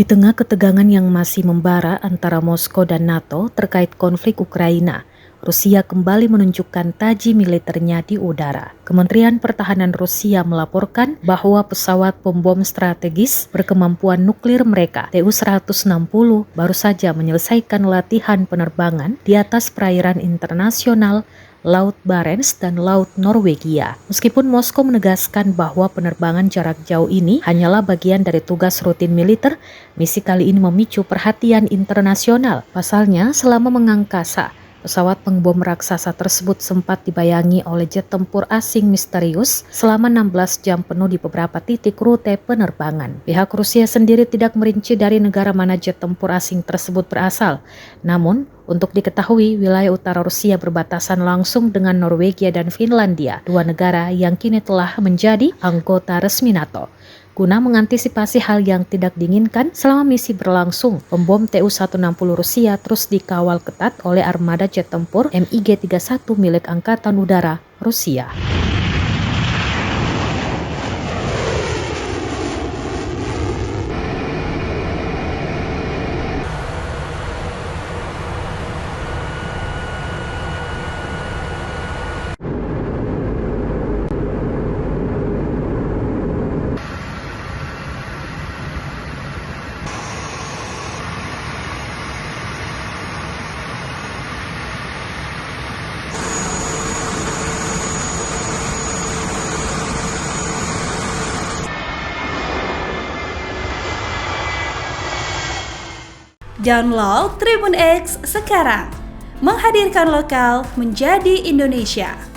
Di tengah ketegangan yang masih membara antara Moskow dan NATO terkait konflik Ukraina, Rusia kembali menunjukkan taji militernya di udara. Kementerian Pertahanan Rusia melaporkan bahwa pesawat pembom strategis berkemampuan nuklir mereka, Tu-160, baru saja menyelesaikan latihan penerbangan di atas perairan internasional Laut Barents dan Laut Norwegia. Meskipun Moskow menegaskan bahwa penerbangan jarak jauh ini hanyalah bagian dari tugas rutin militer, misi kali ini memicu perhatian internasional. Pasalnya, selama mengangkasa, pesawat pengbom raksasa tersebut sempat dibayangi oleh jet tempur asing misterius selama 16 jam penuh di beberapa titik rute penerbangan. Pihak Rusia sendiri tidak merinci dari negara mana jet tempur asing tersebut berasal. Namun, untuk diketahui, wilayah utara Rusia berbatasan langsung dengan Norwegia dan Finlandia, dua negara yang kini telah menjadi anggota resmi NATO. Guna mengantisipasi hal yang tidak diinginkan selama misi berlangsung, pembom Tu-160 Rusia terus dikawal ketat oleh armada jet tempur MiG-31 milik Angkatan Udara Rusia. Download Tribun X sekarang, menghadirkan lokal menjadi Indonesia.